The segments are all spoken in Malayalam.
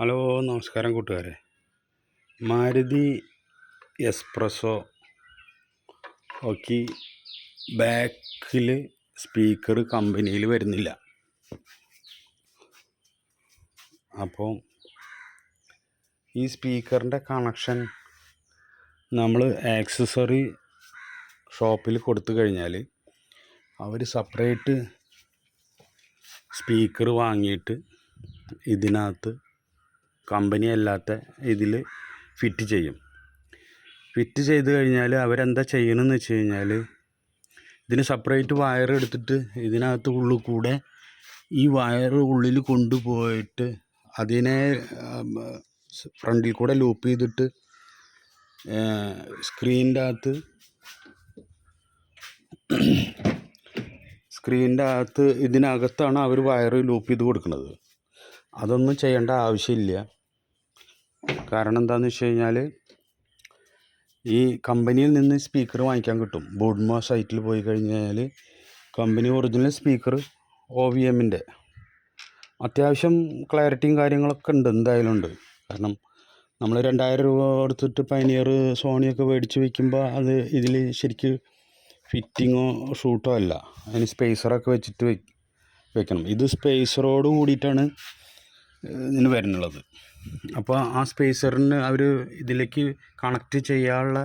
ഹലോ, നമസ്കാരം കൂട്ടുകാരെ. മാരുതി എസ്പ്രസോ ഓക്കി ബാക്കിൽ സ്പീക്കർ കമ്പനിയിൽ വരുന്നില്ല. അപ്പോൾ ഈ സ്പീക്കറിൻ്റെ കണക്ഷൻ നമ്മൾ ആക്സസറി ഷോപ്പിൽ കൊടുത്തു കഴിഞ്ഞാൽ അവർ സെപ്പറേറ്റ് സ്പീക്കർ വാങ്ങിയിട്ട് ഇതിനകത്ത് കമ്പനി അല്ലാത്ത ഇതിൽ ഫിറ്റ് ചെയ്യും. ഫിറ്റ് ചെയ്ത് കഴിഞ്ഞാൽ അവരെന്താ ചെയ്യണമെന്ന് വെച്ച് കഴിഞ്ഞാൽ ഇതിന് സെപ്പറേറ്റ് വയർ എടുത്തിട്ട് ഇതിനകത്ത് ഉള്ളിൽ കൂടെ ഈ വയർ ഉള്ളിൽ കൊണ്ടുപോയിട്ട് അതിനെ ഫ്രണ്ടിൽ കൂടെ ലൂപ്പ് ചെയ്തിട്ട് സ്ക്രീനിൻ്റെ അകത്ത് ഇതിനകത്താണ് അവർ വയർ ലൂപ്പ് ചെയ്ത് കൊടുക്കുന്നത്. അതൊന്നും ചെയ്യേണ്ട ആവശ്യമില്ല. കാരണം എന്താണെന്ന് വെച്ച് കഴിഞ്ഞാൽ ഈ കമ്പനിയിൽ നിന്ന് സ്പീക്കർ വാങ്ങിക്കാൻ കിട്ടും. ബോഡ്മോ സൈറ്റിൽ പോയി കഴിഞ്ഞാൽ കമ്പനി ഒറിജിനൽ സ്പീക്കർ OVMൻ്റെ അത്യാവശ്യം ക്ലാരിറ്റിയും കാര്യങ്ങളൊക്കെ ഉണ്ട്, എന്തായാലും ഉണ്ട്. കാരണം നമ്മൾ 2000 രൂപ കൊടുത്തിട്ട് പയനിയർ സോണിയൊക്കെ മേടിച്ച് വയ്ക്കുമ്പോൾ അത് ഇതിൽ ശരിക്ക് ഫിറ്റിങ്ങോ ഷൂട്ടോ അല്ല, അതിന് സ്പേസറൊക്കെ വെച്ചിട്ട് വെക്കണം. ഇത് സ്പേസറോട് കൂടിയിട്ടാണ് ഇതിന് വരുന്നുള്ളത്. അപ്പോൾ ആ സ്പേസറിന് അവർ ഇതിലേക്ക് കണക്റ്റ് ചെയ്യാനുള്ള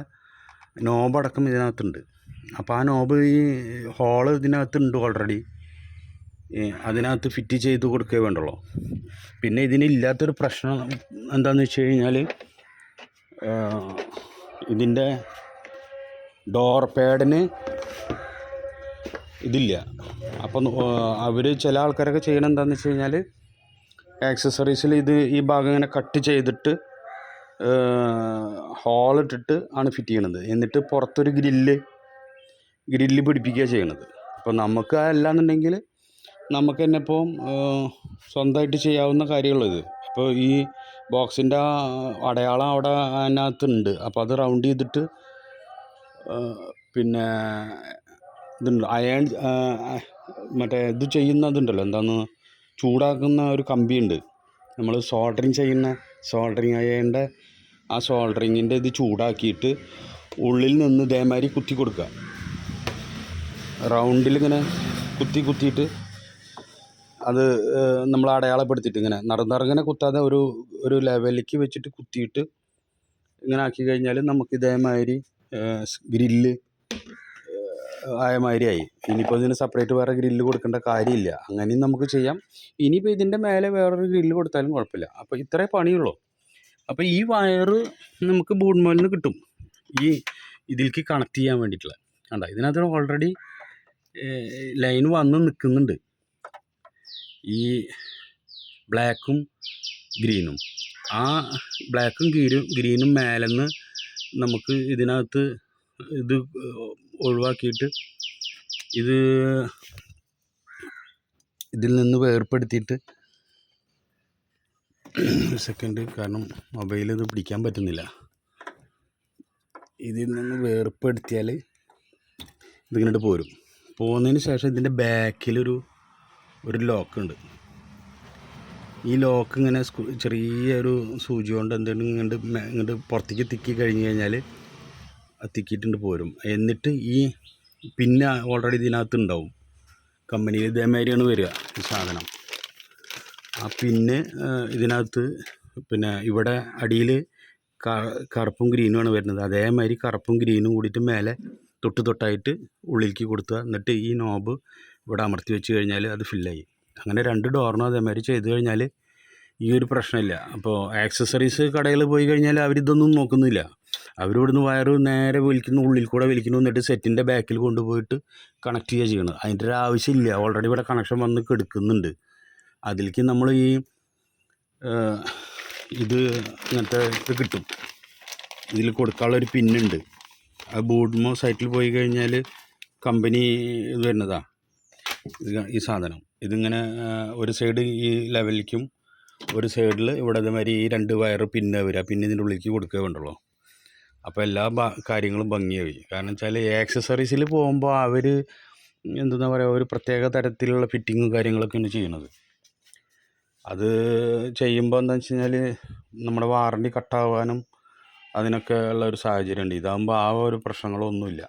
നോബടക്കം ഇതിനകത്തുണ്ട്. അപ്പോൾ ആ നോബ് ഈ ഹോള് ഇതിനകത്തുണ്ട് ഓൾറെഡി, അതിനകത്ത് ഫിറ്റ് ചെയ്ത് കൊടുക്കുകയേ വേണ്ടുള്ളൂ. പിന്നെ ഇതിനില്ലാത്തൊരു പ്രശ്നം എന്താണെന്ന് വെച്ച് കഴിഞ്ഞാൽ ഇതിൻ്റെ ഡോർ പാഡിന് ഇതില്ല. അപ്പം അവർ ചില ആൾക്കാരൊക്കെ ചെയ്യണം എന്താണെന്ന് വെച്ച് കഴിഞ്ഞാൽ ആക്സസറീസിൽ ഈ ഭാഗം ഇങ്ങനെ കട്ട് ചെയ്തിട്ട് ഹോളിട്ടിട്ട് ആണ് ഫിറ്റ് ചെയ്യണത്. എന്നിട്ട് പുറത്തൊരു ഗ്രില്ല് പിടിപ്പിക്കുക ചെയ്യണത്. അപ്പോൾ നമുക്ക് അല്ലാന്നുണ്ടെങ്കിൽ നമുക്ക് തന്നെ ഇപ്പോൾ സ്വന്തമായിട്ട് ചെയ്യാവുന്ന കാര്യമുള്ളത്. അപ്പോൾ ഈ ബോക്സിൻ്റെ അടയാളം അവിടെ അതിനകത്തുണ്ട്. അപ്പോൾ അത് റൗണ്ട് ചെയ്തിട്ട് പിന്നെ ഇതുണ്ട് അയൺ മറ്റേ ഇത് ചെയ്യുന്നതുണ്ടല്ലോ, എന്താന്ന് ചൂടാക്കുന്ന ഒരു കമ്പിയുണ്ട്. നമ്മൾ സോൾഡറിങ് അയണിൻ്റെ ആ സോൾഡറിങ്ങിൻ്റെ ഇത് ചൂടാക്കിയിട്ട് ഉള്ളിൽ നിന്ന് ഇതേമാതിരി കുത്തി കൊടുക്കുക. റൗണ്ടിലിങ്ങനെ കുത്തിയിട്ട് അത് നമ്മൾ അടയാളപ്പെടുത്തിയിട്ട് ഇങ്ങനെ നറുന്നറുങ്ങനെ കുത്താതെ ഒരു ലെവലിലേക്ക് വെച്ചിട്ട് കുത്തിയിട്ട് ഇങ്ങനെ ആക്കി കഴിഞ്ഞാൽ നമുക്ക് ഇതേമാതിരി ഗ്രില്ല് ആയമാതിരിയായി. ഇനിയിപ്പോൾ ഇതിന് സെപ്പറേറ്റ് വേറെ ഗ്രില്ല് കൊടുക്കേണ്ട കാര്യമില്ല. അങ്ങനെയും നമുക്ക് ചെയ്യാം. ഇനിയിപ്പോൾ ഇതിൻ്റെ മേലെ വേറൊരു ഗ്രില്ല് കൊടുത്താലും കുഴപ്പമില്ല. അപ്പോൾ ഇത്രേ പണിയുള്ളൂ. അപ്പോൾ ഈ വയർ നമുക്ക് ബോഡ്മോയിൽ നിന്ന് കിട്ടും, ഈ ഇതിലേക്ക് കണക്ട് ചെയ്യാൻ വേണ്ടിയിട്ടുള്ള. കണ്ട, ഇതിനകത്ത് ഓൾറെഡി ലൈൻ വന്ന് നിൽക്കുന്നുണ്ട്. ഈ ബ്ലാക്കും ഗ്രീനും, ആ ബ്ലാക്കും ഗ്രീനും മേലെന്ന് നമുക്ക് ഇതിനകത്ത് ഇത് ഒഴിവാക്കിയിട്ട് ഇതിൽ നിന്ന് വേർപ്പെടുത്തിയിട്ട് ഒരു സെക്കൻഡ്, കാരണം മൊബൈൽ ഇത് പിടിക്കാൻ പറ്റുന്നില്ല. ഇതിൽ നിന്ന് വേർപ്പെടുത്തിയാൽ ഇതിങ്ങോട്ട് പോകുന്നതിന് ശേഷം ഇതിൻ്റെ ബാക്കിലൊരു ലോക്കുണ്ട്. ഈ ലോക്ക് ഇങ്ങനെ ചെറിയൊരു സൂചി കൊണ്ട് എന്തെങ്കിലും ഇങ്ങോട്ട് പുറത്തേക്ക് തിക്കി കഴിഞ്ഞ് കഴിഞ്ഞാൽ തിക്കിയിട്ടുണ്ട് പോരും. എന്നിട്ട് ഈ പിന്നെ ഓൾറെഡി ഇതിനകത്ത് ഉണ്ടാവും. കമ്പനിയിൽ ഇതേമാതിരിയാണ് വരിക ഈ സാധനം. ആ പിന്നെ ഇതിനകത്ത് പിന്നെ ഇവിടെ അടിയിൽ കറുപ്പും ഗ്രീനുമാണ് വരുന്നത്. അതേമാതിരി കറുപ്പും ഗ്രീനും കൂടിയിട്ട് മേലെ തൊട്ടായിട്ട് ഉള്ളിലേക്ക് കൊടുക്കുക. എന്നിട്ട് ഈ നോബ് ഇവിടെ അമർത്തി വെച്ച് കഴിഞ്ഞാൽ അത് ഫില്ലായി. അങ്ങനെ 2 ഡോറിനും അതേമാതിരി ചെയ്ത് കഴിഞ്ഞാൽ ഈ ഒരു പ്രശ്നമില്ല. അപ്പോൾ ആക്സസറീസ് കടയിൽ പോയി കഴിഞ്ഞാൽ അവരിതൊന്നും നോക്കുന്നില്ല. അവരിവിടുന്ന് വയറ് നേരെ ഉള്ളിൽ കൂടെ വലിക്കുന്നു, എന്നിട്ട് സെറ്റിൻ്റെ ബാക്കിൽ കൊണ്ടുപോയിട്ട് കണക്ട് ചെയ്യുക ചെയ്യണം. അതിൻ്റെ ഒരു ആവശ്യമില്ല. ഓൾറെഡി ഇവിടെ കണക്ഷൻ വന്ന് കിടക്കുന്നുണ്ട്. അതിലേക്ക് നമ്മൾ ഇത് ഇങ്ങനത്തെ ഇത് കിട്ടും. ഇതിൽ കൊടുക്കാനുള്ളൊരു പിന്നുണ്ട്. ആ ബോഡ്മോ സൈറ്റിൽ പോയി കഴിഞ്ഞാൽ കമ്പനി ഇത് വരുന്നതാണ് ഈ സാധനം. ഇതിങ്ങനെ ഒരു സൈഡ് ഈ ലെവലിലേക്കും ഒരു സൈഡിൽ ഇവിടെ ഇതേമാതിരി ഈ 2 വയർ പിന്നെ വരിക. പിന്നെ ഇതിൻ്റെ ഉള്ളിലേക്ക് കൊടുക്കുക വേണ്ടുള്ളൂ. അപ്പോൾ എല്ലാ കാര്യങ്ങളും ഭംഗിയായി. കാരണം വെച്ചാൽ ആക്സസറീസിൽ പോകുമ്പോൾ അവർ എന്താ പറയുക, ഒരു പ്രത്യേക തരത്തിലുള്ള ഫിറ്റിങ്ങും കാര്യങ്ങളൊക്കെയാണ് ചെയ്യണത്. അത് ചെയ്യുമ്പോൾ എന്താണെന്ന് വെച്ച് കഴിഞ്ഞാൽ നമ്മുടെ വാറണ്ടി കട്ടാവാനും അതിനൊക്കെ ഉള്ള ഒരു സാഹചര്യമുണ്ട്. ഇതാകുമ്പോൾ ആ ഒരു പ്രശ്നങ്ങളൊന്നുമില്ല.